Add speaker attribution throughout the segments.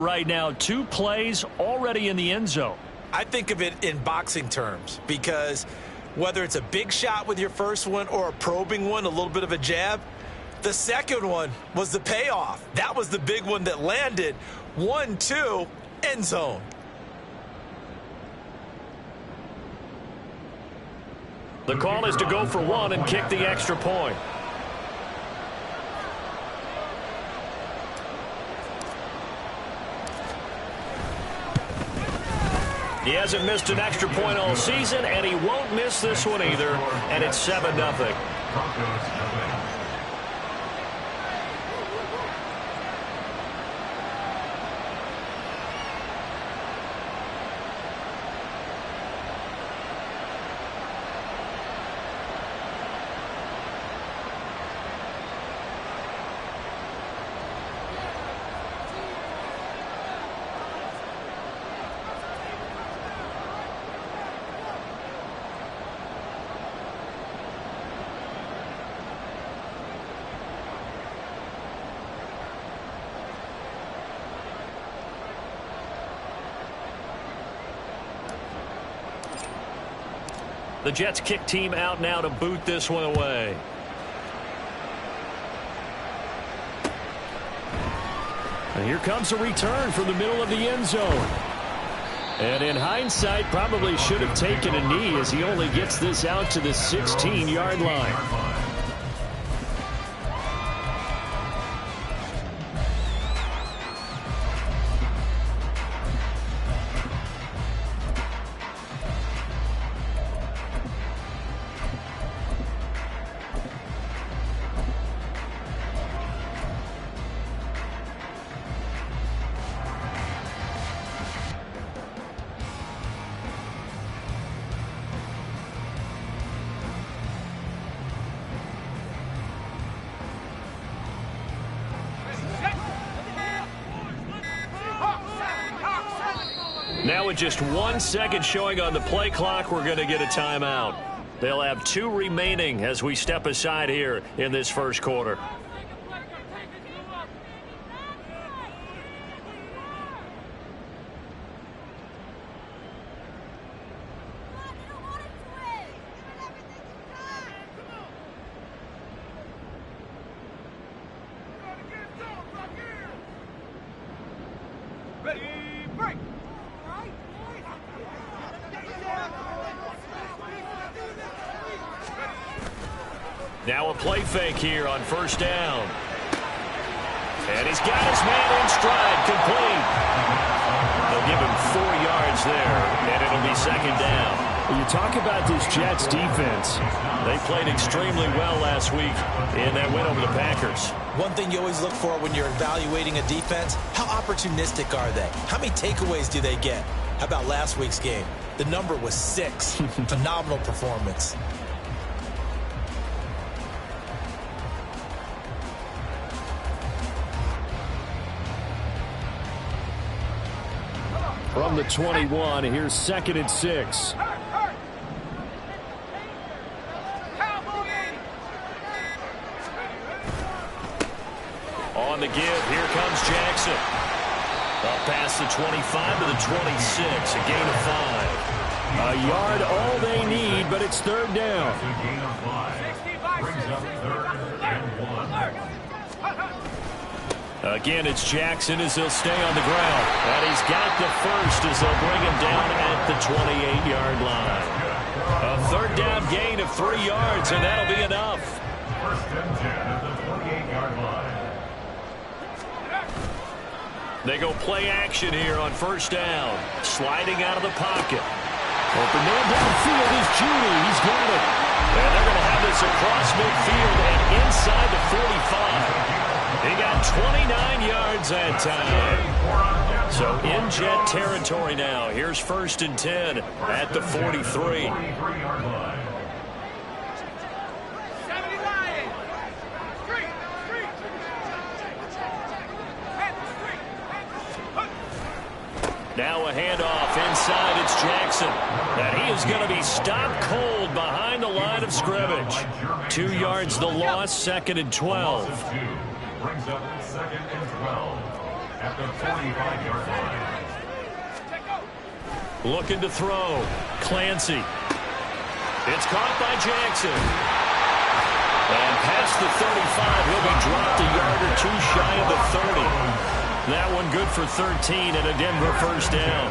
Speaker 1: Right now, 2 plays already in the end zone.
Speaker 2: I think of it in boxing terms because whether it's a big shot with your first one or a probing one, a little bit of a jab, the second one was the payoff. That was the big one that landed. 1-2, end zone.
Speaker 1: The call is to go for 1 and kick the extra point. He hasn't missed an extra point all season, and he won't miss this one either, and it's 7-0.
Speaker 3: Broncos RBE.
Speaker 1: The Jets kick team out now to boot this one away. And here comes a return from the middle of the end zone. And in hindsight, probably should have taken a knee as he only gets this out to the 16-yard line. Now with just 1 second showing on the play clock, we're going to get a timeout. They'll have 2 remaining as we step aside here in this first quarter. Now a play fake here on first down. And he's got his man in stride, complete. They'll give him 4 yards there, and it'll be second down. When you talk about this Jets defense, they played extremely well last week in that win over the Packers.
Speaker 2: One thing you always look for when you're evaluating a defense, how opportunistic are they? How many takeaways do they get? How about last week's game? The number was 6. Phenomenal performance.
Speaker 1: From the 21, here's 2nd and 6. On the give, here comes Jackson. Up past the 25 to the 26, a gain of 5. A yard all they need, but it's 3rd down.
Speaker 3: Gain of 5. Brings up 3rd and 1.
Speaker 1: Again, it's Jackson as he'll stay on the ground. And he's got the first as they'll bring him down at the 28-yard line. A 3rd down gain of 3 yards, and that'll be enough.
Speaker 3: 1st and 10 at the 28-yard line.
Speaker 1: They go play action here on first down. Sliding out of the pocket. Open man downfield is Judy. He's got it. And they're going to have this across midfield and inside the 45. He got 29 yards that time. So in Jet territory now. Here's 1st and 10 at the 43. Now a handoff inside. It's Jackson. And he is going to be stopped cold behind the line of scrimmage. 2 yards the loss, 2nd and 12.
Speaker 3: Brings up 2nd and 12. at the 45-yard line.
Speaker 1: Looking to throw. Clancy. It's caught by Jackson. And past the 35, he'll be dropped a yard or two shy of the 30. That one good for 13 and a Denver first down.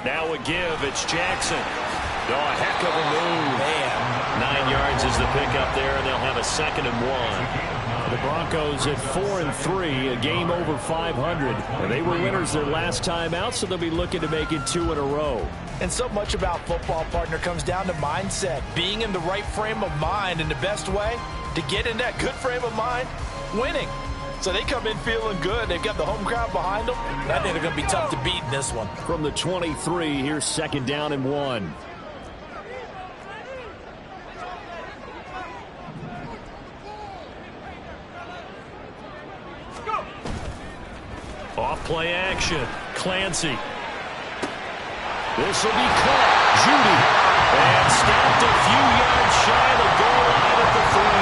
Speaker 1: Now a give. It's Jackson. Oh, a heck of a move. Man. 9 yards is the pickup there, and they'll have a 2nd and 1. The Broncos at 4-3, a game over 500. And they were winners their last time out, so they'll be looking to make it 2 in a row.
Speaker 2: And so much about football, partner, comes down to mindset. Being in the right frame of mind, and the best way to get in that good frame of mind, winning. So they come in feeling good. They've got the home crowd behind them. And I think they're going to be tough to beat in this one.
Speaker 1: From the 23, here's 2nd down and 1. Off play action. Clancy. This will be caught. Judy. And stopped a few yards shy of the goal line at the 3.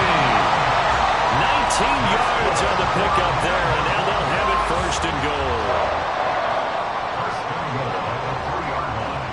Speaker 1: 19 yards on the pickup there, and now they'll have it 1st and goal.
Speaker 3: First and goal at the 3-yard line.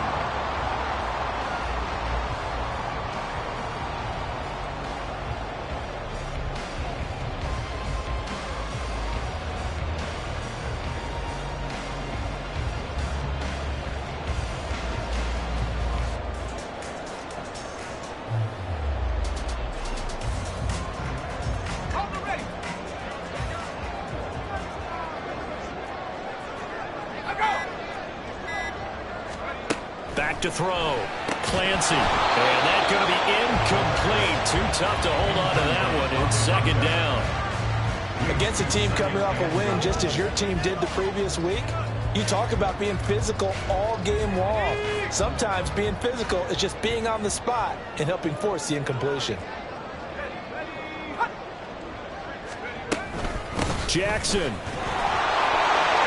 Speaker 1: Back to throw. Clancy. And that's going to be incomplete. Too tough to hold on to that one. It's 2nd down.
Speaker 2: Against a team coming off a win just as your team did the previous week, you talk about being physical all game long. Sometimes being physical is just being on the spot and helping force the incompletion.
Speaker 1: Jackson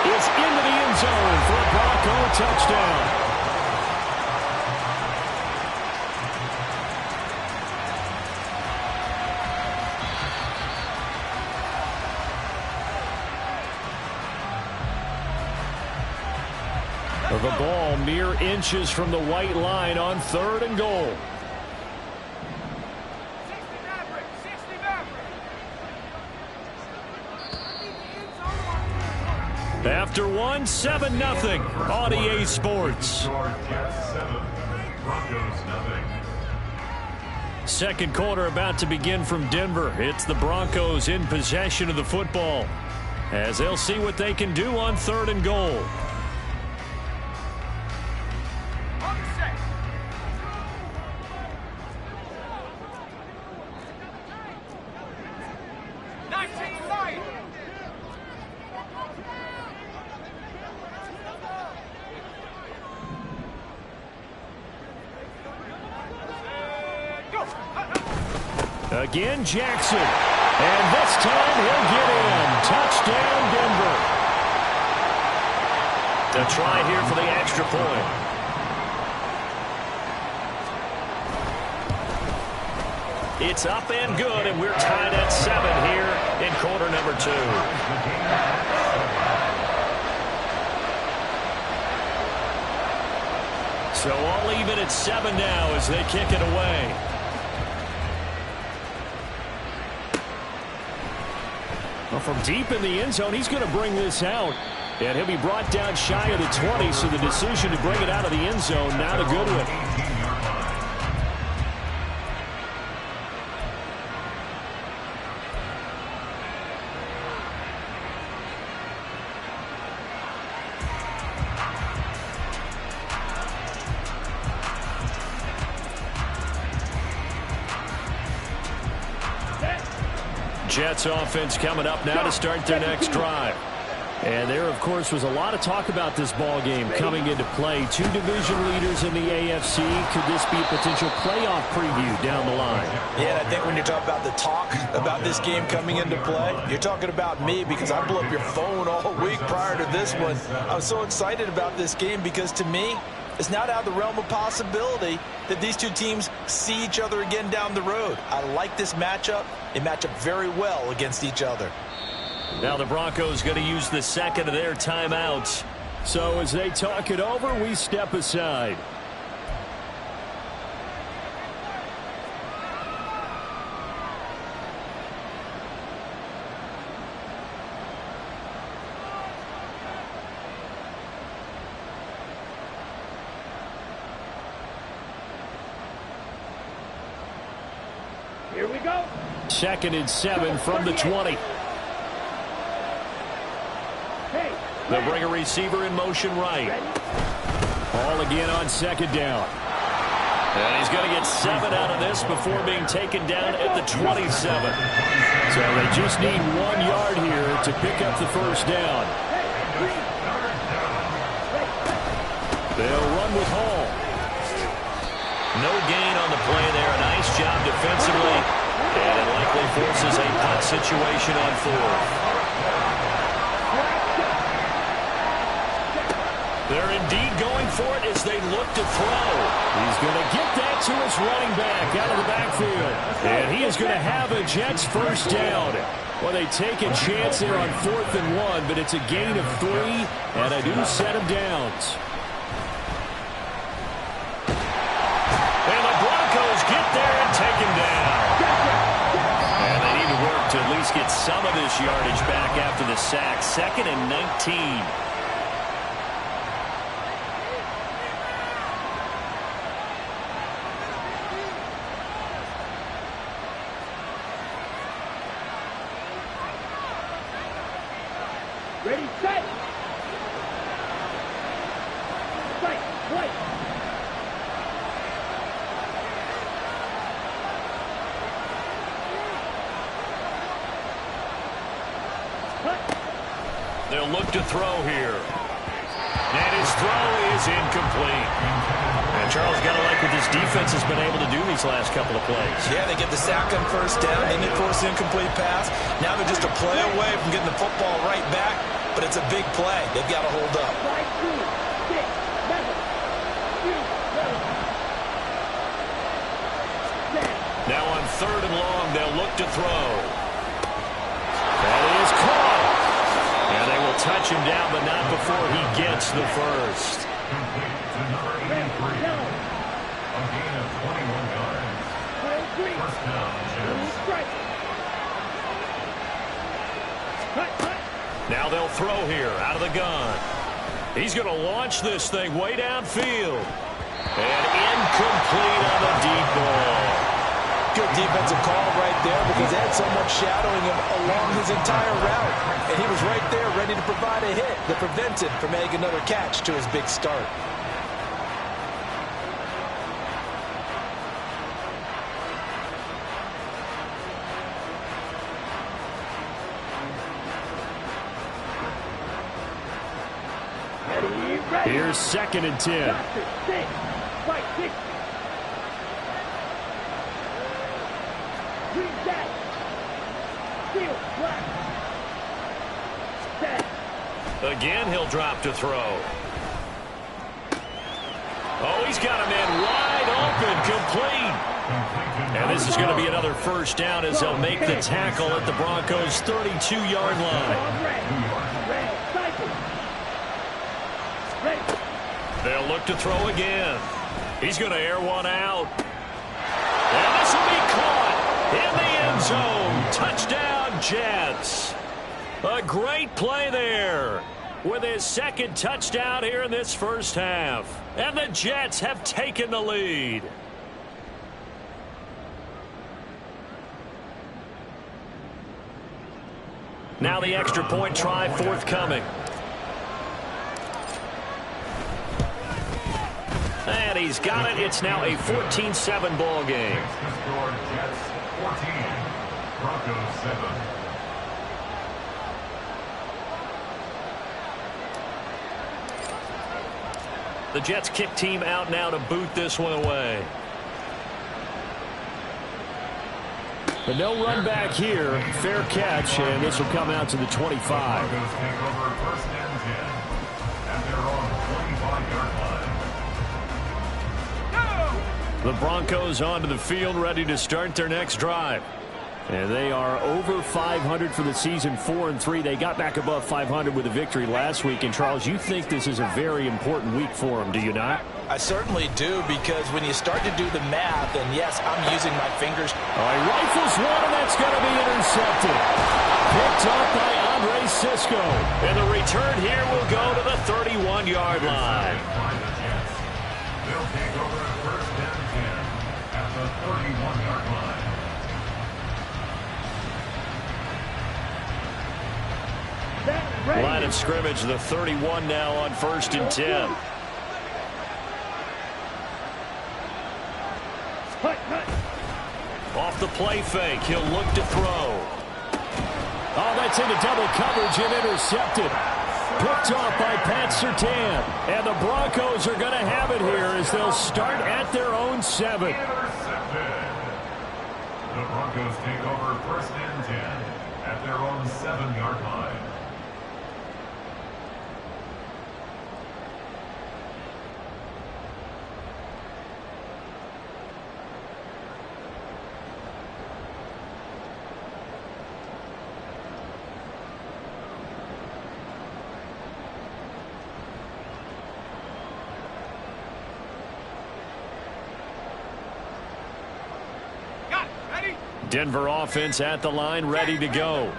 Speaker 1: is into the end zone for a Bronco touchdown. The ball mere inches from the white line on 3rd and goal. After 1, 7-0 on EA Sports. Second quarter about to begin from Denver. It's the Broncos in possession of the football as they'll see what they can do on 3rd and goal. Again, Jackson. And this time he'll get in. Touchdown, Denver. A try here for the extra point. It's up and good, and we're tied at 7 here in quarter number 2. So all even at 7 now as they kick it away. Well, from deep in the end zone, he's going to bring this out. And he'll be brought down shy of the 20, so the decision to bring it out of the end zone, not a good one. Jets offense coming up now to start their next drive. And there, of course, was a lot of talk about this ball game coming into play. Two division leaders in the AFC. Could this be a potential playoff preview down the line?
Speaker 2: Yeah, I think when you talk about the talk about this game coming into play, you're talking about me because I blew up your phone all week prior to this one. I was so excited about this game because, to me, it's not out of the realm of possibility that these two teams see each other again down the road. I like this matchup. They match up very well against each other.
Speaker 1: Now the Broncos going to use the second of their timeouts. So as they talk it over, we step aside.
Speaker 3: Here we go.
Speaker 1: 2nd and 7 from the 20. They'll bring a receiver in motion right. Ball again on 2nd down. And he's going to get 7 out of this before being taken down at the 27. So they just need 1 yard here to pick up the first down. They'll run with Hall. No gain on the play there. A nice job defensively. And it likely forces a punt situation on 4th. They're indeed going for it as they look to throw. He's going to get that to his running back out of the backfield. And he is going to have a Jets first down. Well, they take a chance there on 4th and 1, but it's a gain of 3 and a new set of downs. And the Broncos get there and take him down. And they need to work to at least get some of this yardage back after the sack. 2nd and 19.
Speaker 3: Ready, set. Strike, play.
Speaker 1: They'll look to throw here. And his throw is incomplete. And Charles, got to like what this defense has been able to do these last couple of plays.
Speaker 2: Yeah, they get the sack on first down, then they force the incomplete pass. Now they're just a play away from getting the football right back, but it's a big play. They've got to hold up.
Speaker 3: 5, 2, 6, 7, 2, 7.
Speaker 1: Now on 3rd and long, they'll look to throw. That is caught. And they will touch him down, but not before he gets the first.
Speaker 3: Complete to number 83. A gain of 21 yards. First down, Jets.
Speaker 1: Now they'll throw here out of the gun. He's going to launch this thing way downfield. And incomplete on the deep ball.
Speaker 2: Good defensive call right there because they had someone shadowing him along his entire route. And he was right there ready to provide a hit that prevented from making another catch to his big start.
Speaker 1: Here's 2nd and 10. Again, he'll drop to throw. Oh, he's got a man wide open, complete. And this is going to be another first down as they'll make the tackle at the Broncos' 32-yard line. They'll look to throw again. He's going to air one out. And this will be caught in the end zone. Touchdown, Jets. A great play there with his 2nd touchdown here in this first half. And the Jets have taken the lead. Now the extra point try forthcoming. And he's got it. It's now a 14-7 ball game.
Speaker 3: The score, Jets 14, Broncos 7.
Speaker 1: The Jets kick team out now to boot this one away. But no run back here. Fair catch, and this will come out to the 25.
Speaker 3: Broncos take over first and 10 at their own 25-yard line.
Speaker 1: The Broncos onto the field, ready to start their next drive. And they are over 500 for the season, 4-3. They got back above 500 with a victory last week. And, Charles, you think this is a very important week for them, do you not?
Speaker 2: I certainly do, because when you start to do the math, and yes, I'm using my fingers.
Speaker 1: All right, rifles one, and that's going to be intercepted. Picked up by Andre Sisco. And the return here will go to the 31-yard line.
Speaker 3: They'll take over first and 10 at the 31-yard line.
Speaker 1: Line of scrimmage, the 31 now on first and 10. Off the play fake, he'll look to throw. Oh, that's into double coverage and intercepted. Picked off by Pat Surtain. And the Broncos are going to have it here as they'll start at their own 7.
Speaker 3: Intercepted. The Broncos take over first and 10 at their own 7-yard line.
Speaker 1: Denver offense at the line, ready to go.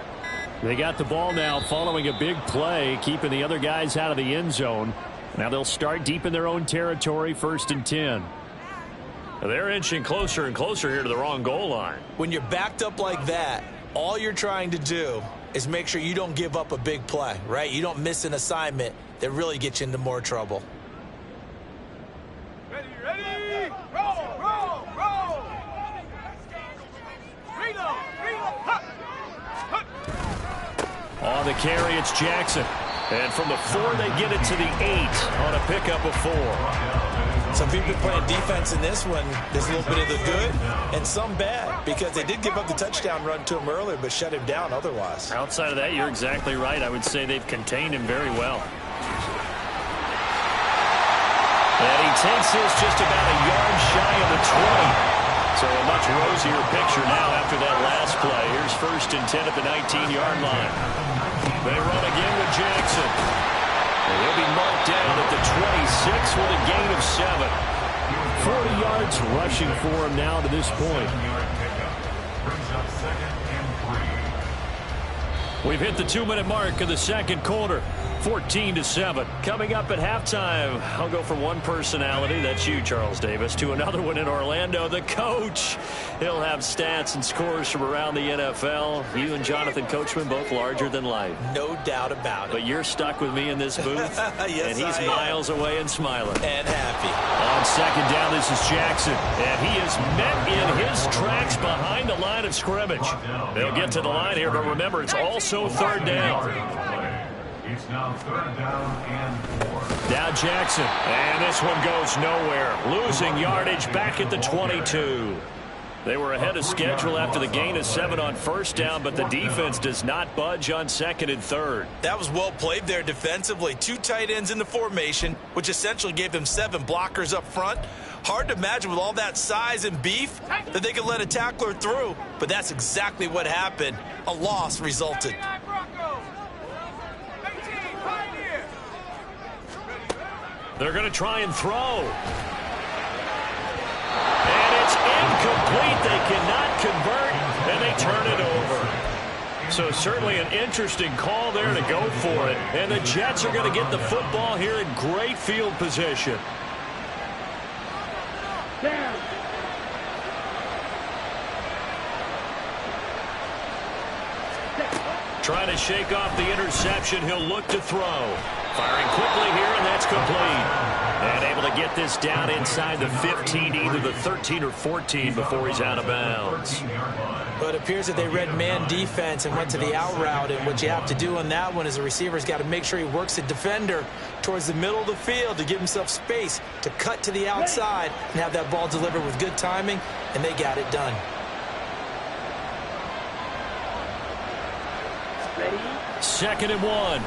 Speaker 1: They got the ball now following a big play, keeping the other guys out of the end zone. Now they'll start deep in their own territory, first and 10. They're inching closer and closer here to the wrong goal line.
Speaker 2: When you're backed up like that, all you're trying to do is make sure you don't give up a big play, right? You don't miss an assignment that really gets you into more trouble.
Speaker 4: Ready, roll, roll, roll. Reload, reload.
Speaker 1: On the carry, it's Jackson. And from the 4, they get it to the 8 on a pickup of 4.
Speaker 2: Some people playing defense in this one. There's a little bit of the good and some bad, because they did give up the touchdown run to him earlier, but shut him down otherwise.
Speaker 1: Outside of that, you're exactly right. I would say they've contained him very well. And he takes this just about a yard shy of the 20. So a much rosier picture now after that last play. Here's first and 10 at the 19-yard line. They run again with Jackson. And he'll be marked down at the 26 with a gain of 7. 40 yards rushing for him now to this point. We've hit the 2-minute mark of the second quarter. 14-7. Coming up at halftime, I'll go from one personality, that's you, Charles Davis, to another one in Orlando, the coach. He'll have stats and scores from around the NFL. You and Jonathan Coachman both larger than life.
Speaker 2: No doubt about it.
Speaker 1: But you're stuck with me in this booth,
Speaker 2: yes,
Speaker 1: and he's miles away and smiling.
Speaker 2: And happy.
Speaker 1: On second down, this is Jackson, and he is met in his tracks behind the line of scrimmage. They'll get to the line here, but remember, it's also third down.
Speaker 3: It's now third down and 4.
Speaker 1: Now Jackson, and this one goes nowhere. Losing yardage back at the 22. They were ahead of schedule after the gain of 7 on first down, but the defense does not budge on second and third.
Speaker 2: That was well played there defensively. 2 tight ends in the formation, which essentially gave them 7 blockers up front. Hard to imagine with all that size and beef that they could let a tackler through, but that's exactly what happened. A loss resulted.
Speaker 1: They're going to try and throw. And it's incomplete. They cannot convert, and they turn it over. So certainly an interesting call there to go for it. And the Jets are going to get the football here in great field position. Trying to shake off the interception. He'll look to throw. Firing quickly here, and that's complete. And able to get this down inside the 15, either the 13 or 14 before he's out of bounds.
Speaker 2: But it appears that they read man defense and went to the out route. And what you have to do on that one is the receiver's got to make sure he works the defender towards the middle of the field to give himself space to cut to the outside and have that ball delivered with good timing, and they got it done.
Speaker 4: Ready?
Speaker 1: 2nd and 1.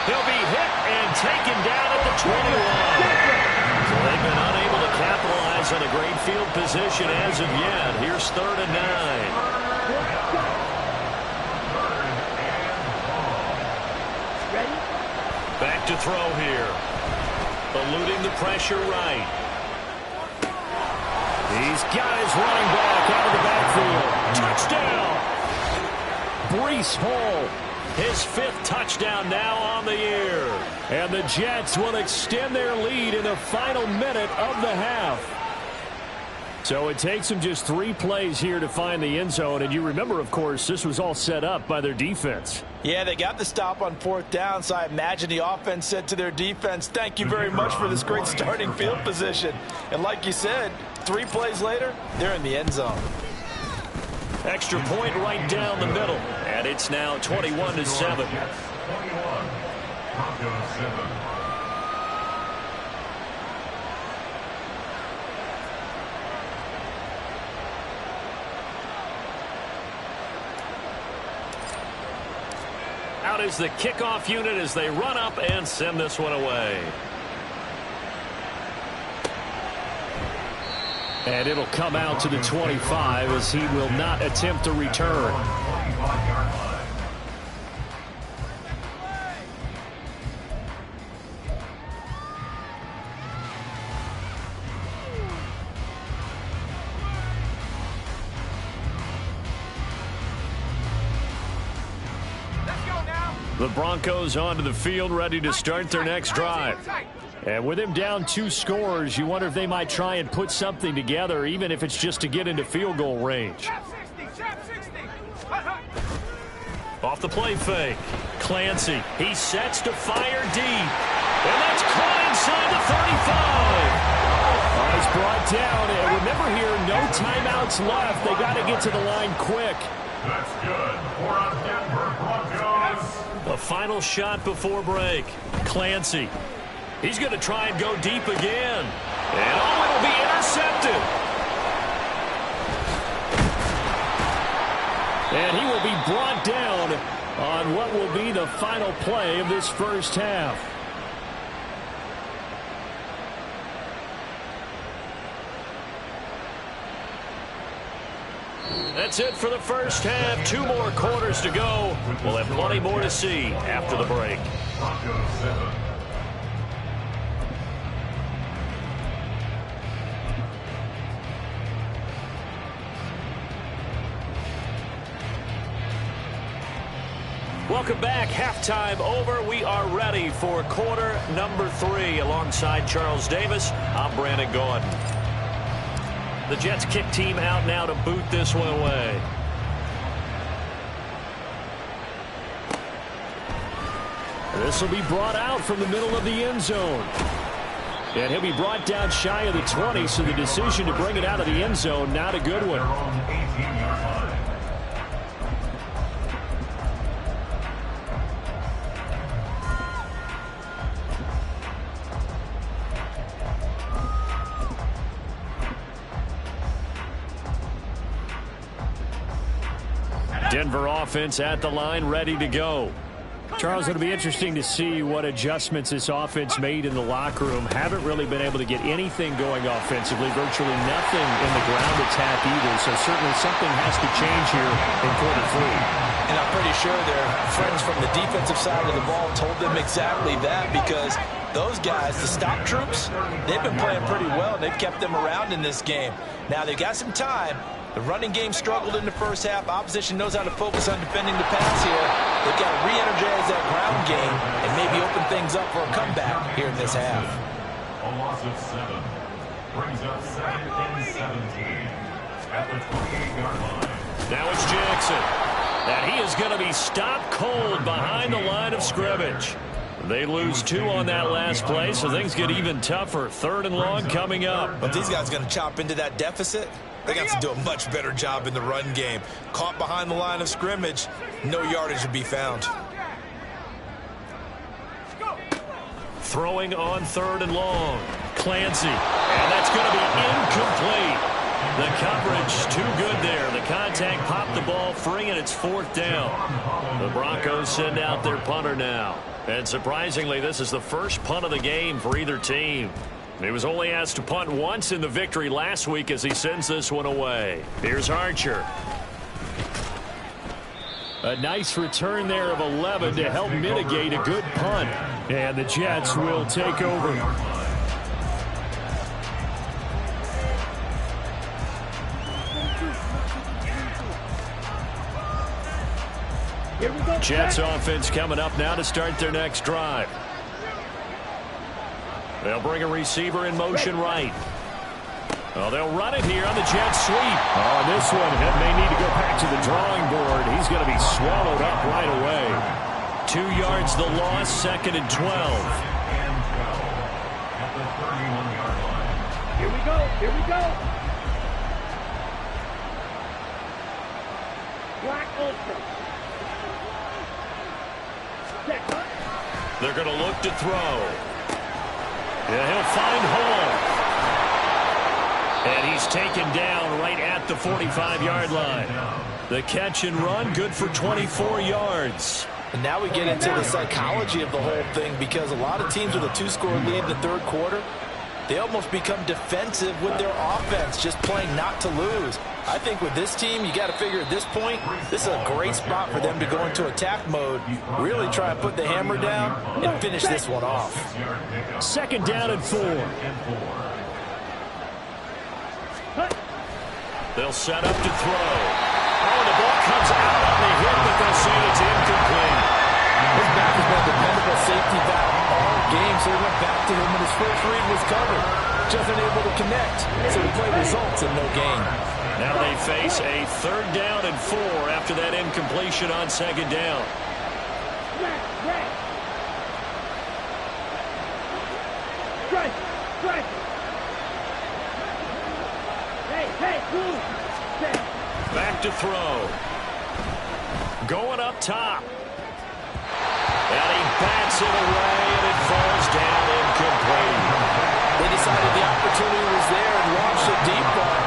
Speaker 1: He'll be hit and taken down at the 21. So they've been unable to capitalize on a great field position as of yet. Here's 3rd and 9.
Speaker 4: Ready?
Speaker 1: Back to throw here. Eluding the pressure right. He's got his running back out of the backfield. Touchdown! Breece Hall. His 5th touchdown now on the year. And the Jets will extend their lead in the final minute of the half. So it takes them just 3 plays here to find the end zone. And you remember, of course, this was all set up by their defense.
Speaker 2: Yeah, they got the stop on 4th down, so I imagine the offense said to their defense, thank you very much for this great starting field position. And like you said, 3 plays later, they're in the end zone.
Speaker 1: Extra point right down the middle. And it's now 21-7.
Speaker 3: 21. Broncos 7.
Speaker 1: Out is the kickoff unit as they run up and send this one away. And it'll come out to the 25 as he will not attempt a return.
Speaker 3: 25-yard line.
Speaker 4: Let's go now.
Speaker 1: The Broncos onto the field, ready to start their next drive. And with him down 2 scores, you wonder if they might try and put something together, even if it's just to get into field goal range.
Speaker 4: Trap 60.
Speaker 1: Off the play fake. Clancy. He sets to fire deep. And that's caught inside the 35. He's brought down. And remember here, no timeouts left. They got to get to the line quick.
Speaker 3: That's good. For our Denver Broncos.
Speaker 1: A final shot before break. Clancy. He's going to try and go deep again. And oh, it'll be intercepted. And he will be brought down on what will be the final play of this first half. That's it for the first half. 2 more quarters to go. We'll have plenty more to see after the break.
Speaker 3: Broncos 7.
Speaker 1: Welcome back. Halftime over. We are ready for quarter number 3. Alongside Charles Davis, I'm Brandon Gordon. The Jets kick team out now to boot this one away. This will be brought out from the middle of the end zone. And he'll be brought down shy of the 20, so the decision to bring it out of the end zone, not a good one.
Speaker 3: Their own 18-yard line.
Speaker 1: Denver offense at the line, ready to go. Charles, it'll be interesting to see what adjustments this offense made in the locker room. Haven't really been able to get anything going offensively, virtually nothing in the ground attack either. So certainly something has to change here in quarter 3.
Speaker 2: And I'm pretty sure their friends from the defensive side of the ball told them exactly that, because those guys, the stop troops, they've been playing pretty well. They've kept them around in this game. Now they've got some time. The running game struggled in the first half. Opposition knows how to focus on defending the pass here. They've got to re-energize that ground game and maybe open things up for a comeback here in this half.
Speaker 3: A loss of 7 brings up 2nd and 17 at the 28-yard line.
Speaker 1: Now it's Jackson. And he is going to be stopped cold behind the line of scrimmage. They lose 2 on that last play, so things get even tougher. 3rd and long coming up.
Speaker 2: But these guys are going to chop into that deficit. They got to do a much better job in the run game. Caught behind the line of scrimmage, no yardage to be found.
Speaker 1: Throwing on 3rd and long. Clancy. And that's going to be incomplete. The coverage too good there. The contact popped the ball free, and it's 4th down. The Broncos send out their punter now. And surprisingly, this is the first punt of the game for either team. He was only asked to punt once in the victory last week as he sends this one away. Here's Archer. A nice return there of 11 to help mitigate a good punt. And the Jets will take over. Jets offense coming up now to start their next drive. They'll bring a receiver in motion right. Oh, they'll run it here on the Jets sweep. Oh, this one may need to go back to the drawing board. He's going to be swallowed up right away. 2 yards the loss, 2nd and 12.
Speaker 3: At the 31-yard line.
Speaker 4: Here we go. Here we go. Black Ultra.
Speaker 1: They're going to look to throw. Yeah, he'll find Hall. And he's taken down right at the 45-yard line. The catch and run, good for 24 yards.
Speaker 2: And now we get into the psychology of the whole thing, because a lot of teams with a 2-score lead in the 3rd quarter, they almost become defensive with their offense, just playing not to lose. I think with this team, you got to figure at this point, this is a great spot for them to go into attack mode, really try and put the hammer down and finish this one off.
Speaker 1: 2nd down and 4. They'll set up to throw. Oh, the ball comes out on the hit, but they'll say it's incomplete.
Speaker 2: His back has been a dependable safety back all game, so he went back to him when his first read was covered. Just unable to connect, so the play results in no gain.
Speaker 1: Now they face a 3rd down and 4 after that incompletion on 2nd down. Back to throw. Going up top. And he bats it away, and it falls down incomplete.
Speaker 2: They decided the opportunity was there and launched a deep ball,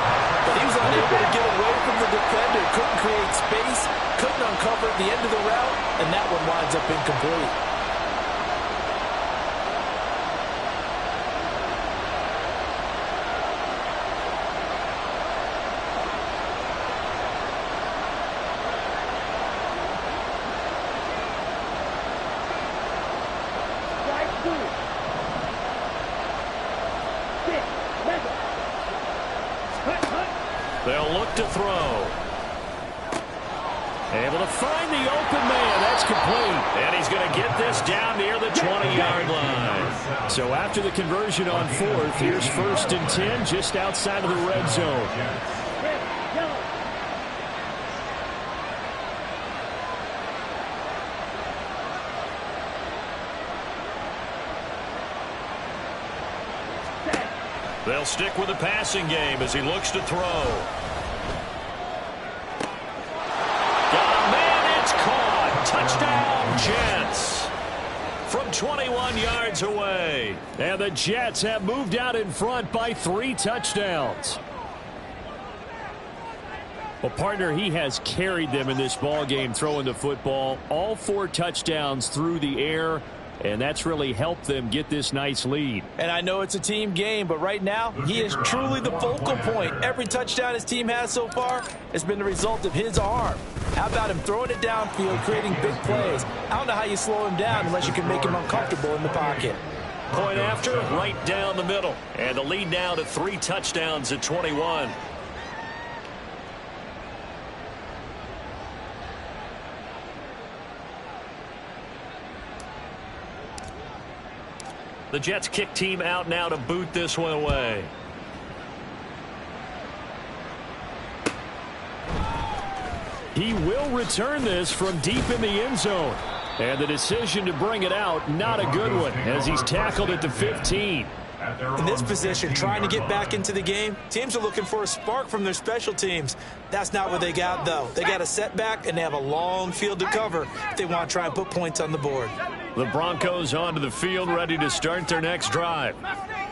Speaker 2: but he was unable to get away from the defender, couldn't create space, couldn't uncover the end of the route, and that one winds up incomplete.
Speaker 1: They'll look to throw. Able to find the open man. That's complete. And he's going to get this down near the 20-yard line. So after the conversion on 4th, here's 1st and 10 just outside of the red zone. They'll stick with the passing game as he looks to throw. Got a man, it's caught. Touchdown, Jets. From 21 yards away. And the Jets have moved out in front by 3 touchdowns. Well, partner, he has carried them in this ball game throwing the football. All 4 touchdowns through the air. And that's really helped them get this nice lead.
Speaker 2: And I know it's a team game, but right now, he is truly the focal point. Every touchdown his team has so far has been the result of his arm. How about him throwing it downfield, creating big plays? I don't know how you slow him down unless you can make him uncomfortable in the pocket.
Speaker 1: Point after, right down the middle. And the lead now to 3 touchdowns at 21. The Jets kick team out now to boot this one away. He will return this from deep in the end zone. And the decision to bring it out, not a good one, as he's tackled at the 15.
Speaker 2: In this position, trying to get back into the game, teams are looking for a spark from their special teams. That's not what they got, though. They got a setback, and they have a long field to cover if they want to try and put points on the board.
Speaker 1: The Broncos onto the field, ready to start their next drive.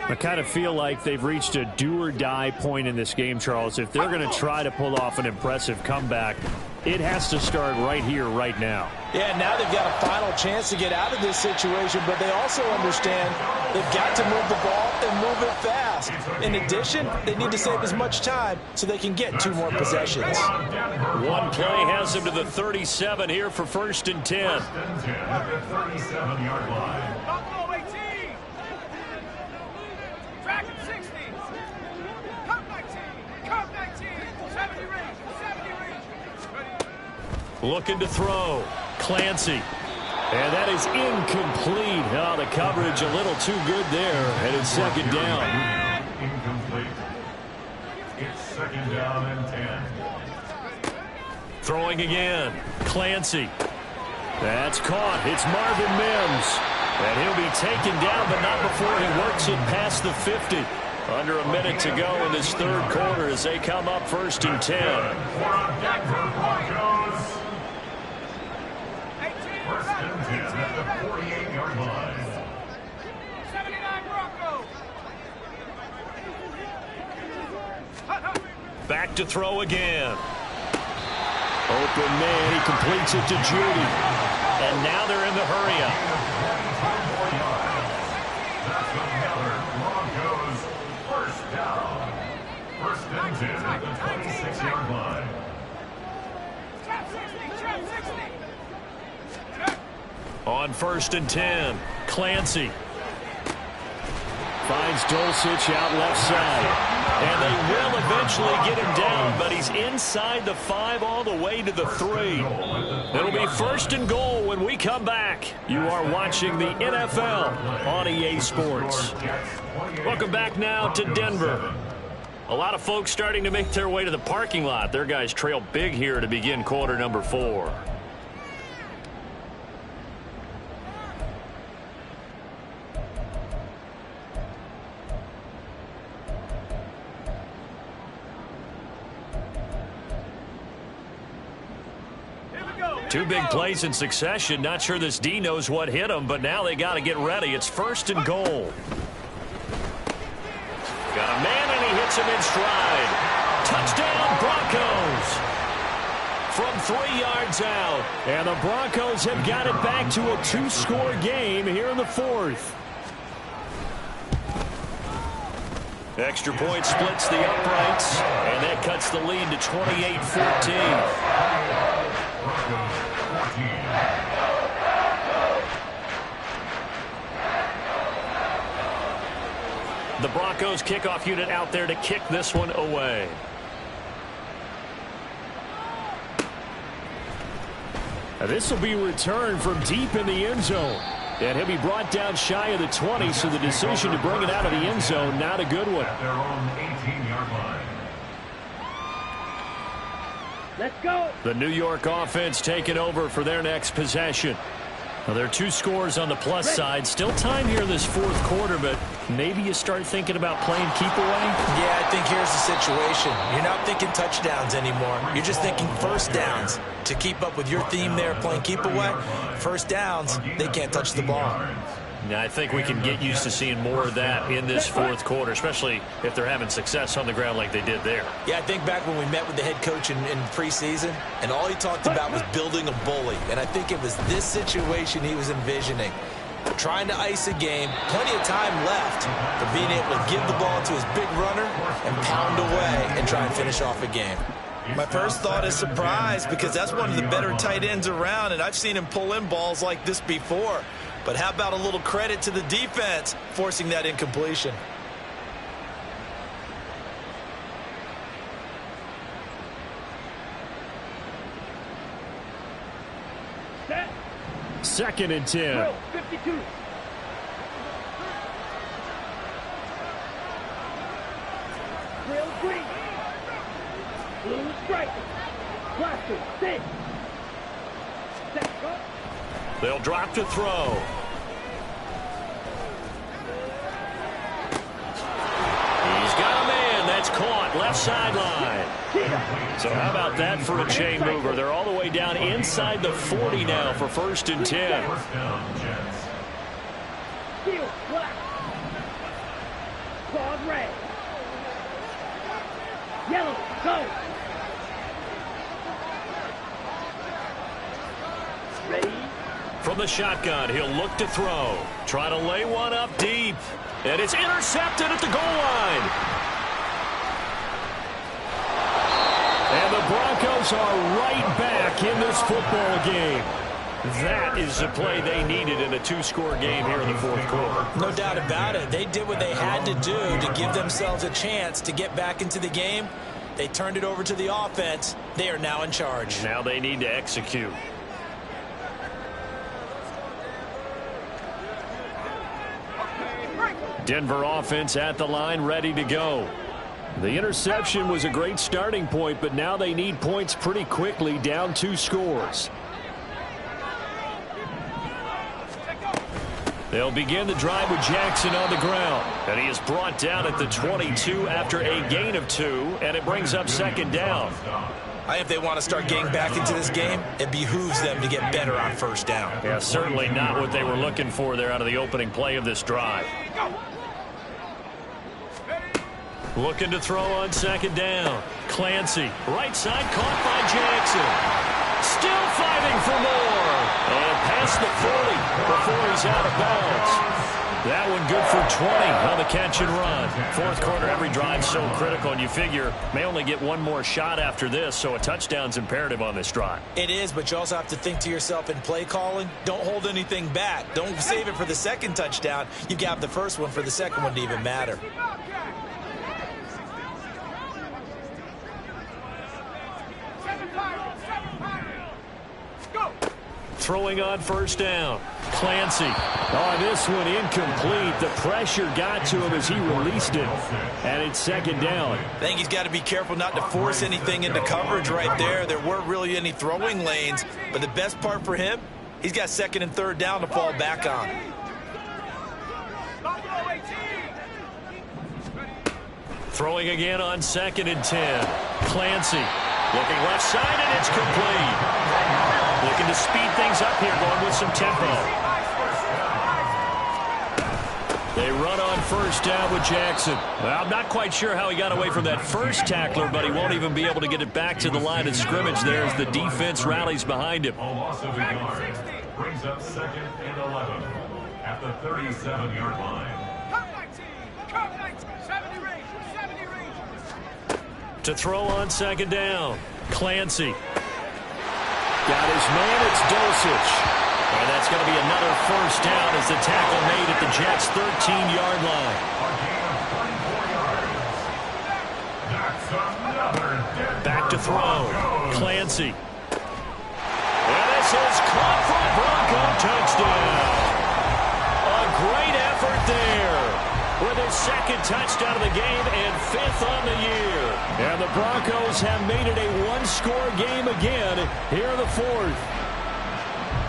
Speaker 1: I kind of feel like they've reached a do-or-die point in this game, Charles. If they're going to try to pull off an impressive comeback, it has to start right here, right now.
Speaker 2: Yeah, now they've got a final chance to get out of this situation, but they also understand they've got to move the ball and move it fast. In addition, they need to save as much time so they can get 2 more possessions.
Speaker 1: One play has them to the 37 here for 1st and 10.
Speaker 3: First and 10 at the 37-yard line.
Speaker 5: Track him 60. Come 19. Come 19. 70 range. 70 range.
Speaker 1: Looking to throw. Clancy. And that is incomplete. Oh, the coverage a little too good there. And it's 2nd down.
Speaker 3: Incomplete. It's 2nd down and 10.
Speaker 1: Throwing again. Clancy. That's caught. It's Marvin Mims. And he'll be taken down, but not before he works it past the 50. Under a minute to go in this 3rd quarter as they come up 1st and 10.
Speaker 3: Denver Broncos. First and 10 at the 48-yard line.
Speaker 5: 79 Broncos.
Speaker 1: Back to throw again. Open man. He completes it to Judy. And now they're in the hurry-up.
Speaker 3: That's another Broncos first down. First and 10 at the 26-yard line.
Speaker 5: Trap 60. Trap 60.
Speaker 1: On 1st and 10, Clancy finds Dulcich out left side. And they will eventually get him down, but he's inside the 5 all the way to the 3. It'll be 1st and goal when we come back. You are watching the NFL on EA Sports. Welcome back now to Denver. A lot of folks starting to make their way to the parking lot. Their guys trail big here to begin quarter number 4. Two big plays in succession. Not sure this D knows what hit him, but now they got to get ready. It's 1st and goal. Got a man, and he hits him in stride. Touchdown, Broncos. From 3 yards out. And the Broncos have got it back to a 2-score game here in the 4th. Extra point splits the uprights, and that cuts the lead to 28-14. The Broncos kickoff unit out there to kick this one away. Now this will be returned from deep in the end zone. And he'll be brought down shy of the 20, so the decision to bring it out of the end zone, not a good one.
Speaker 3: At their own 18-yard line.
Speaker 4: Let's go.
Speaker 1: The New York offense taking over for their next possession. Well, there are 2 scores on the plus side. Still time here in this 4th quarter, but maybe you start thinking about playing keep away?
Speaker 2: Yeah, I think here's the situation. You're not thinking touchdowns anymore. You're just thinking 1st downs. To keep up with your theme there, playing keep away, 1st downs, they can't touch the ball.
Speaker 1: Now, I think we can get used to seeing more of that in this 4th quarter, especially if they're having success on the ground like they did there.
Speaker 2: Yeah, I think back when we met with the head coach in preseason, and all he talked about was building a bully. And I think it was this situation he was envisioning. Trying to ice a game, plenty of time left, but being able to give the ball to his big runner and pound away and try and finish off a game. My first thought is surprise, because that's one of the better tight ends around, and I've seen him pull in balls like this before. But how about a little credit to the defense forcing that incompletion?
Speaker 4: Set.
Speaker 1: 2nd and 10.
Speaker 4: Drill, 52. Drill green. Blue stripe. Blaster, sit. Set, go.
Speaker 1: They'll drop to throw. He's got a man. That's caught. Left sideline. So how about that for a chain mover? They're all the way down inside the 40 now for 1st and 10.
Speaker 3: First down, Jets.
Speaker 4: Steel, black. Claws, red. Yellow, go. Ready?
Speaker 1: From the shotgun, he'll look to throw. Try to lay one up deep. And it's intercepted at the goal line. And the Broncos are right back in this football game. That is the play they needed in a 2-score game here in the 4th quarter.
Speaker 2: No doubt about it. They did what they had to do to give themselves a chance to get back into the game. They turned it over to the offense. They are now in charge.
Speaker 1: Now they need to execute. Denver offense at the line, ready to go. The interception was a great starting point, but now they need points pretty quickly, down 2 scores. They'll begin the drive with Jackson on the ground. And he is brought down at the 22 after a gain of 2, and it brings up 2nd down.
Speaker 2: I think if they want to start getting back into this game, it behooves them to get better on 1st down.
Speaker 1: Yeah, certainly not what they were looking for there out of the opening play of this drive. Looking to throw on 2nd down. Clancy, right side, caught by Jackson. Still fighting for more. And past the 40 before he's out of bounds. That one good for 20 on the catch and run. 4th quarter, every drive so critical, and you figure may only get one more shot after this, so a touchdown's imperative on this drive.
Speaker 2: It is, but you also have to think to yourself in play calling, don't hold anything back. Don't save it for the 2nd touchdown. You've got the 1st one for the 2nd one to even matter.
Speaker 1: Throwing on 1st down. Clancy. Oh, this one incomplete. The pressure got to him as he released it. And it's 2nd down.
Speaker 2: I think he's got to be careful not to force anything into coverage right there. There weren't really any throwing lanes. But the best part for him, he's got 2nd and 3rd down to fall back on.
Speaker 1: Throwing again on 2nd and 10. Clancy. Looking left side, and it's complete. Looking to speed things up here, going with some tempo. They run on 1st down with Jackson. Well, I'm not quite sure how he got away from that first tackler, but he won't even be able to get it back to the line of scrimmage there as the defense rallies behind him.
Speaker 3: A loss of a yard brings up 2nd and 11 at the 37-yard line.
Speaker 1: To throw on 2nd down. Clancy. Got his man, it's Dulcich. And that's going to be another 1st down as the tackle made at the Jets' 13-yard line. Back to throw. Clancy. And this is caught for a Bronco touchdown. A great effort there with his 2nd touchdown of the game and 5th on the year. And the Broncos have made it a 1-score game again here in the 4th.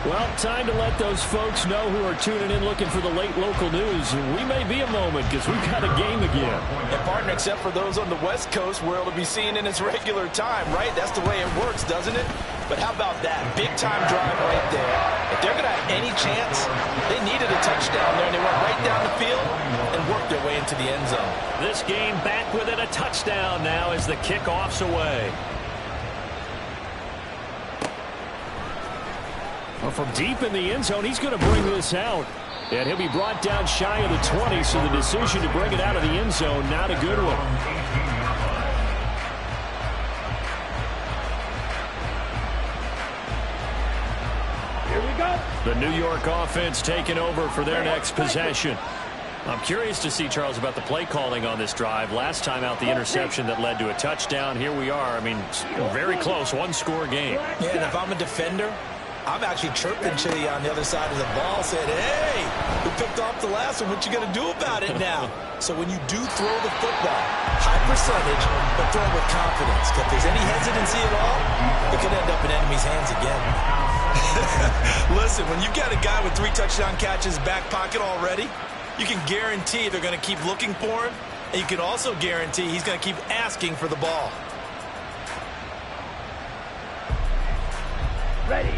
Speaker 1: Well, time to let those folks know who are tuning in looking for the late local news. We may be a moment because we've got a game again.
Speaker 2: And partner, except for those on the West Coast where it'll be seen in its regular time, right? That's the way it works, doesn't it? But how about that? Big-time drive right there. If they're going to have any chance, they needed a touchdown there, and they went right down the field and worked their way into the end zone.
Speaker 1: This game back within a touchdown now as the kickoff's away. Well, from deep in the end zone, he's going to bring this out. And he'll be brought down shy of the 20, so the decision to bring it out of the end zone, not a good one.
Speaker 4: Here we go.
Speaker 1: The New York offense taking over for their next possession. I'm curious to see, Charles, about the play calling on this drive. Last time out, the interception that led to a touchdown. Here we are. I mean, very close, 1-score game.
Speaker 2: Yeah, and if I'm a defender, I'm actually chirping to you on the other side of the ball, said, hey, who picked off the last one. What you going to do about it now? So when you do throw the football, high percentage, but throw it with confidence. If there's any hesitancy at all, it could end up in enemy's hands again. Listen, when you've got a guy with 3 touchdown catches back pocket already, you can guarantee they're going to keep looking for him, and you can also guarantee he's going to keep asking for the ball.
Speaker 4: Ready.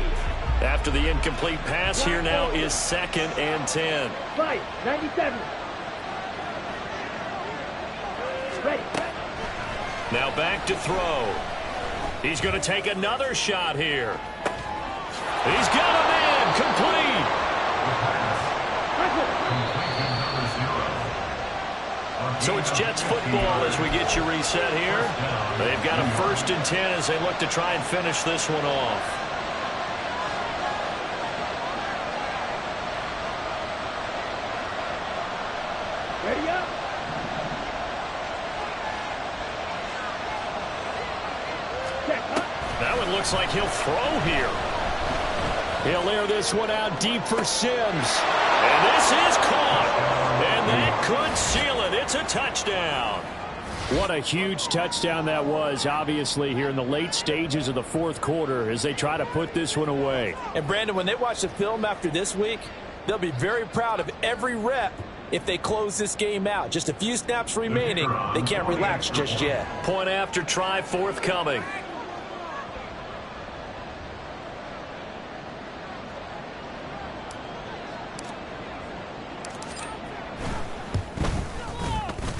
Speaker 1: After the incomplete pass, here now is 2nd and 10.
Speaker 4: Fight. 97. Ready.
Speaker 1: Now back to throw. He's going to take another shot here. He's got a man. Complete. So it's Jets football as we get you reset here. They've got a 1st and 10 as they look to try and finish this one off.
Speaker 4: Ready up. Check, huh?
Speaker 1: That one looks like he'll throw here. He'll air this one out deep for Sims. And this is caught. And that could seal it. It's a touchdown.
Speaker 6: What a huge touchdown that was, obviously, here in the late stages of the 4th quarter as they try to put this one away.
Speaker 2: And, Brandon, when they watch the film after this week, they'll be very proud of every rep if they close this game out. Just a few snaps remaining. They can't relax just yet.
Speaker 1: Point after try forthcoming.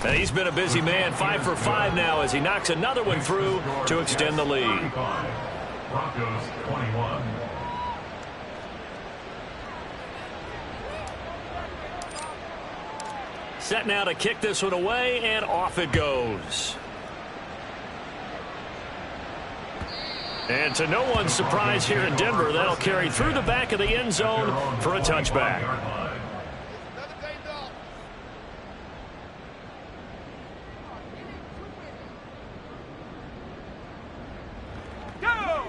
Speaker 1: And he's been a busy man, 5 for 5 now as he knocks another one through to extend the lead.
Speaker 3: Broncos 21.
Speaker 1: Set now to kick this one away, and off it goes. And to no one's surprise here in Denver, that'll carry through the back of the end zone for a touchback.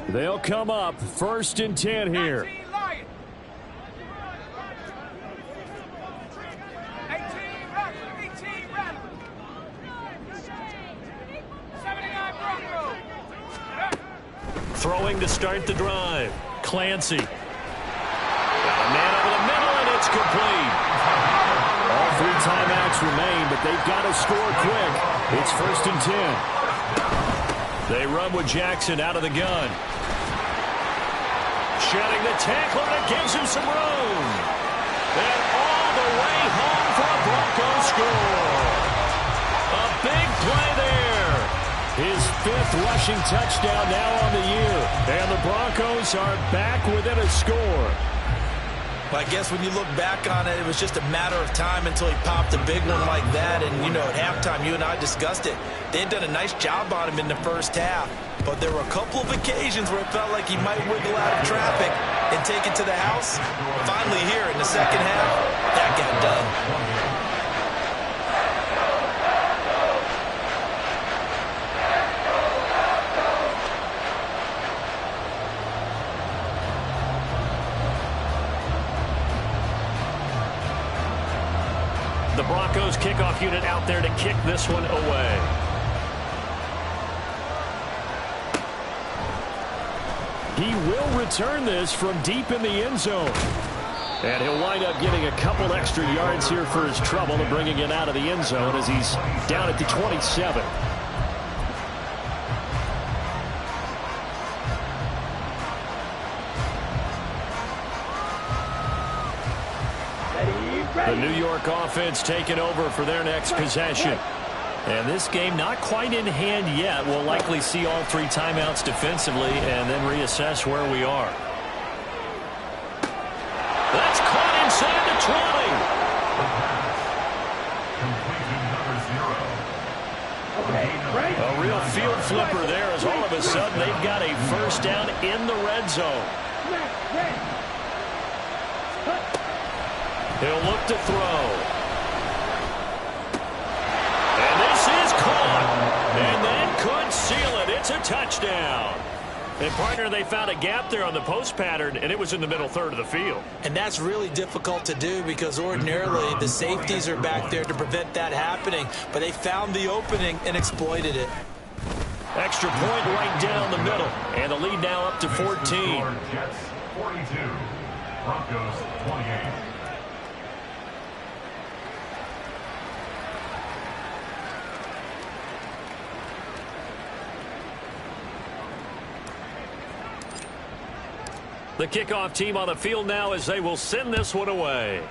Speaker 6: They'll come up 1st and 10 here.
Speaker 5: 19 Lion. 18 Rattler. 18 Rattler. 79 Broncos.
Speaker 1: Throwing to start the drive. Clancy. Got a man over the middle, and it's complete.
Speaker 6: All 3 timeouts remain, but they've got to score quick. It's 1st and 10.
Speaker 1: They run with Jackson out of the gun. Shedding the tackle that gives him some room. And all the way home for a Broncos score. A big play there.
Speaker 6: His 5th rushing touchdown now on the year. And the Broncos are back within a score.
Speaker 2: I guess when you look back on it, it was just a matter of time until he popped a big one like that. And, you know, at halftime, you and I discussed it. They had done a nice job on him in the first half. But there were a couple of occasions where it felt like he might wiggle out of traffic and take it to the house. Finally here in the second half, that got done.
Speaker 1: The Broncos kickoff unit out there to kick this one away.
Speaker 6: He will return this from deep in the end zone. And he'll wind up getting a couple extra yards here for his trouble and bringing it out of the end zone as he's down at the 27.
Speaker 1: The New York offense taking over for their next possession. And this game not quite in hand yet. We'll likely see all 3 timeouts defensively and then reassess where we are. That's caught inside the 20. A real field flipper there as all of a sudden they've got a first down in the red zone. He'll look to throw. And this is caught. And that could seal it. It's a touchdown.
Speaker 6: And, partner, they found a gap there on the post pattern, and it was in the middle third of the field.
Speaker 2: And that's really difficult to do because ordinarily the safeties are back there to prevent that happening. But they found the opening and exploited it.
Speaker 6: Extra point right down the middle. And the lead now up to 14.
Speaker 3: Jets 42, Broncos 28.
Speaker 6: The kickoff team on the field now as they will send this one away.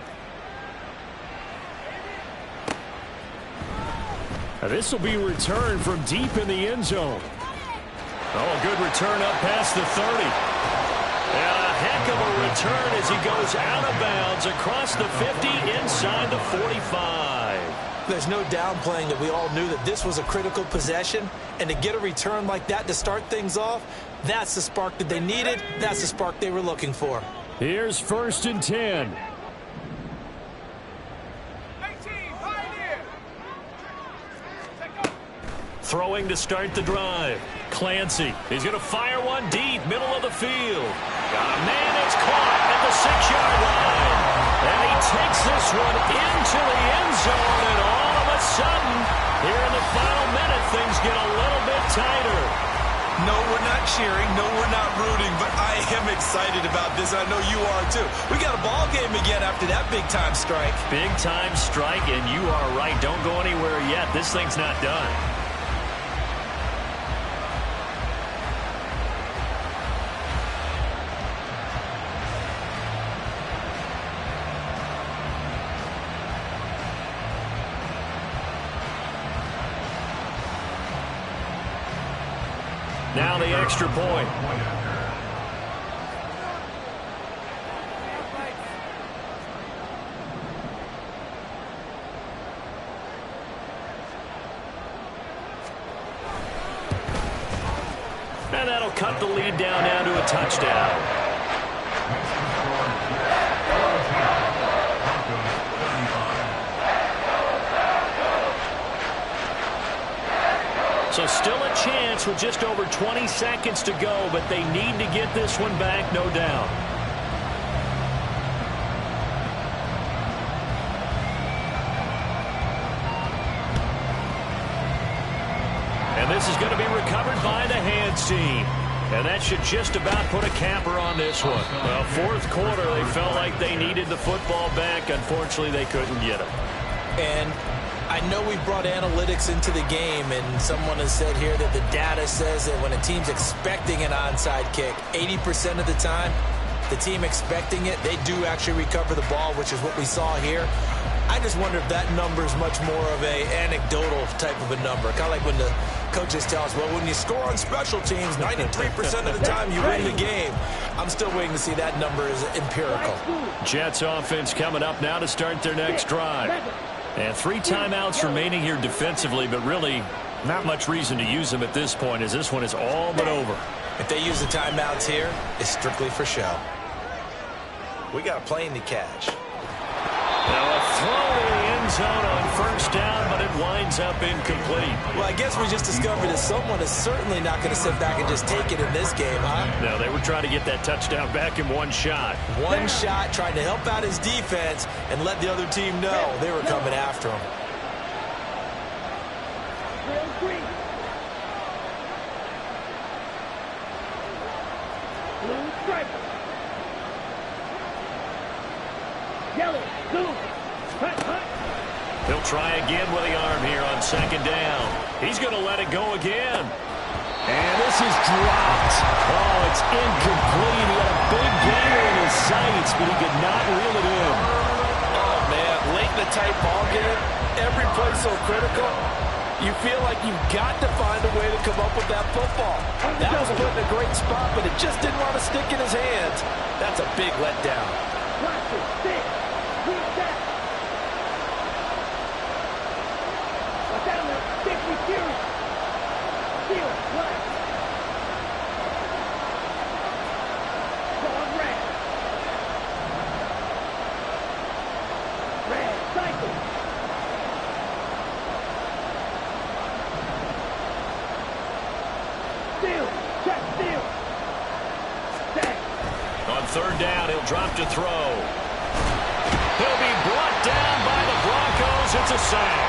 Speaker 6: Now this will be returned from deep in the end zone. Oh, a good return up past the 30. And a heck of a return as he goes out of bounds across the 50 inside the 45.
Speaker 2: There's no downplaying that we all knew that this was a critical possession. And to get a return like that to start things off, that's the spark that they needed. That's the spark they were looking for.
Speaker 6: Here's 1st and 10.
Speaker 5: 18, Pioneer. Take up.
Speaker 6: Throwing to start the drive. Clancy. He's going to fire one deep, middle of the field. Got a man that's caught at the 6-yard line. And he takes this one into the end zone. And all of a sudden, here in the final minute, things get a little bit tighter.
Speaker 2: No, we're not cheering. No, we're not rooting. But I am excited about this. I know you are, too. We got a ball game again after that big-time strike.
Speaker 6: Big-time strike, and you are right. Don't go anywhere yet. This thing's not done. Now the extra point. And that'll cut the lead down now to a touchdown. So still a chance with just over 20 seconds to go, but they need to get this one back, no doubt. And this is going to be recovered by the hands team. And that should just about put a capper on this one. Well, 4th quarter, they felt like they needed the football back. Unfortunately, they couldn't get it.
Speaker 2: And I know we brought analytics into the game, and someone has said here that the data says that when a team's expecting an onside kick, 80% of the time, the team expecting it, they do actually recover the ball, which is what we saw here. I just wonder if that number is much more of a anecdotal type of a number. Kind of like when the coaches tell us, well, when you score on special teams, 93% of the time you win the game. I'm still waiting to see that number is empirical.
Speaker 6: Jets offense coming up now to start their next drive. And 3 timeouts remaining here defensively, but really not much reason to use them at this point as this one is all but over.
Speaker 2: If they use the timeouts here, it's strictly for show. We got a plane to catch.
Speaker 6: Now a throw in the end zone on 1st down, but it winds up incomplete.
Speaker 2: Well, I guess we just discovered that someone is certainly not going to sit back and just take it in this game, huh?
Speaker 6: No, they were trying to get that touchdown back in one shot.
Speaker 2: One shot, trying to help out his defense and let the other team know they were coming after him.
Speaker 4: Blue stripe. Yellow, blue. Hut, hut.
Speaker 6: He'll try again with the arm here on 2nd down. He's going to let it go again. And this is dropped. Oh, it's incomplete. He had a big gainer in his sights, but he could not reel it in.
Speaker 2: Oh, man, late in the tight ball game, every play so critical. You feel like you've got to find a way to come up with that football. That was put in a great spot, but it just didn't want to stick in his hands. That's a big letdown.
Speaker 4: Watch it, stick. Reach that. Watch out now. Stick with Fury. Steal, black. Go on red. Red, cycle. Steal, check, steal.
Speaker 1: third down, he'll drop to throw. He'll be brought down by the Broncos. It's a sack.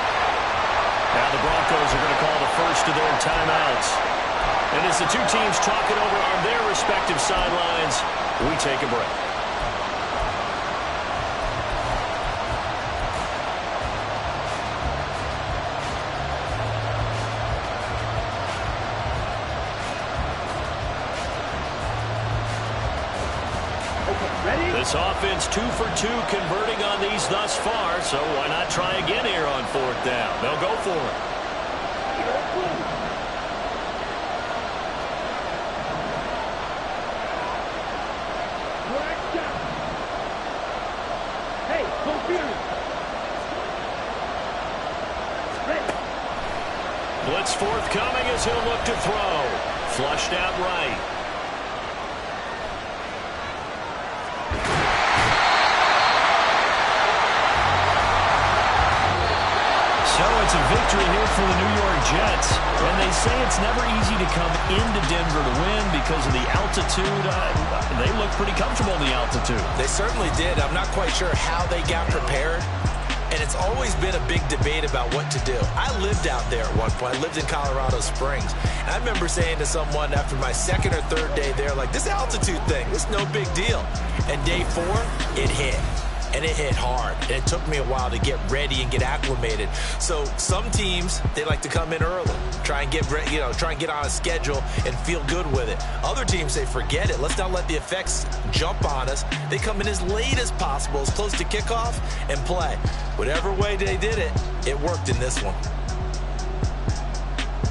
Speaker 1: Now the Broncos are going to call the first of their timeouts. And as the two teams talk it over on their respective sidelines, we take a break. This offense 2 for 2 converting on these thus far, so why not try again here on fourth down? They'll go for it.
Speaker 4: Hey, go field.
Speaker 1: Blitz forthcoming as he'll look to throw. Flushed out right.
Speaker 7: So it's a victory here for the New York Jets. And they say it's never easy to come into Denver to win because of the altitude. They look pretty comfortable in the altitude.
Speaker 2: They certainly did. I'm not quite sure how they got prepared. And it's always been a big debate about what to do. I lived out there at one point. I lived in Colorado Springs. And I remember saying to someone after my second or third day there, like, this altitude thing, this is no big deal. And day 4, it hit. And it hit hard. And it took me a while to get ready and get acclimated. So some teams, they like to come in early, try and get on a schedule and feel good with it. Other teams say, forget it. Let's not let the effects jump on us. They come in as late as possible, as close to kickoff, and play. Whatever way they did it, it worked in this one.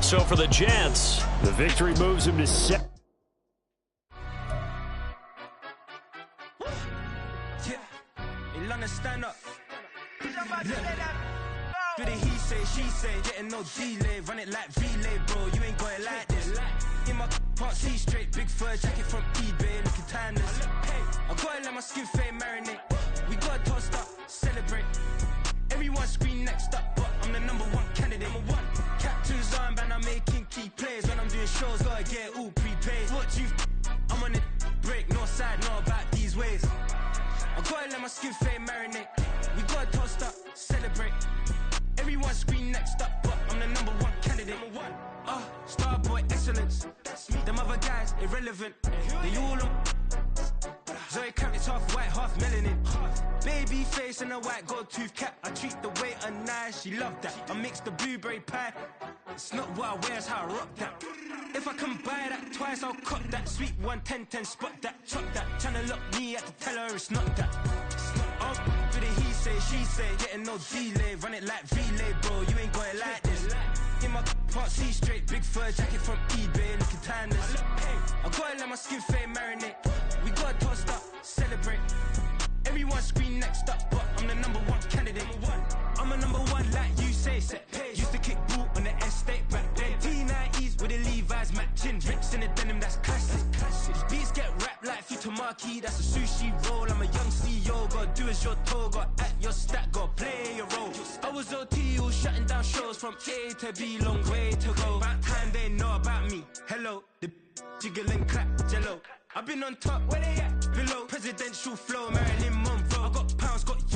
Speaker 6: So for the Jets, the victory moves him to 7.
Speaker 8: Stand up. Do the he say, she say, getting no delay. Run it like relay, bro. You ain't got it like this. In my can't see straight. Big fur jacket from eBay, looking timeless. I gotta let my skin fade marinate. We gotta toast up, celebrate. Everyone scream next up, but I'm the #1 candidate. Captain's armband, I'm making key plays. When I'm doing shows, gotta get all prepaid. What you? I'm on it, break, no side, no about these ways. I gotta let my skin fade marinate. We gotta toast up, celebrate. Everyone scream next up, but I'm the #1 candidate. Starboy excellence. Them other guys irrelevant. They all on. Zoe Camp is half white, half melanin. Baby face and a white gold tooth cap. I treat the waiter nice, she love that. I mix the blueberry pie. It's not what I wear, it's how I rock that. If I can buy that twice, I'll cop that. Sweet 110, spot that, chop that. Tryna lock me, I have to tell her it's not that. Do the he say, she say, getting no delay. Run it like relay, bro, you ain't got it like this. In my can't see straight, big fur jacket from eBay, looking timeless. I gotta let my skin fade marinate. We gotta toast up, celebrate. Everyone scream next up, but I'm the #1 candidate. I'm a #1 like you say, set pace. Used to kick boot on the estate back then. T90s with the Levi's matching. Rips in the denim, that's classic. These beats get wrapped like Futamaki, that's a sushi roll. I'm a young CEO, gotta do as you're told. Gotta act your stat, gotta play your role. I was OT, all shutting down shows from A to B, long way to go. About time they know about me. Hello, the jiggle and clap, jello. I've been on top, where they at? Below, presidential flow, Marilyn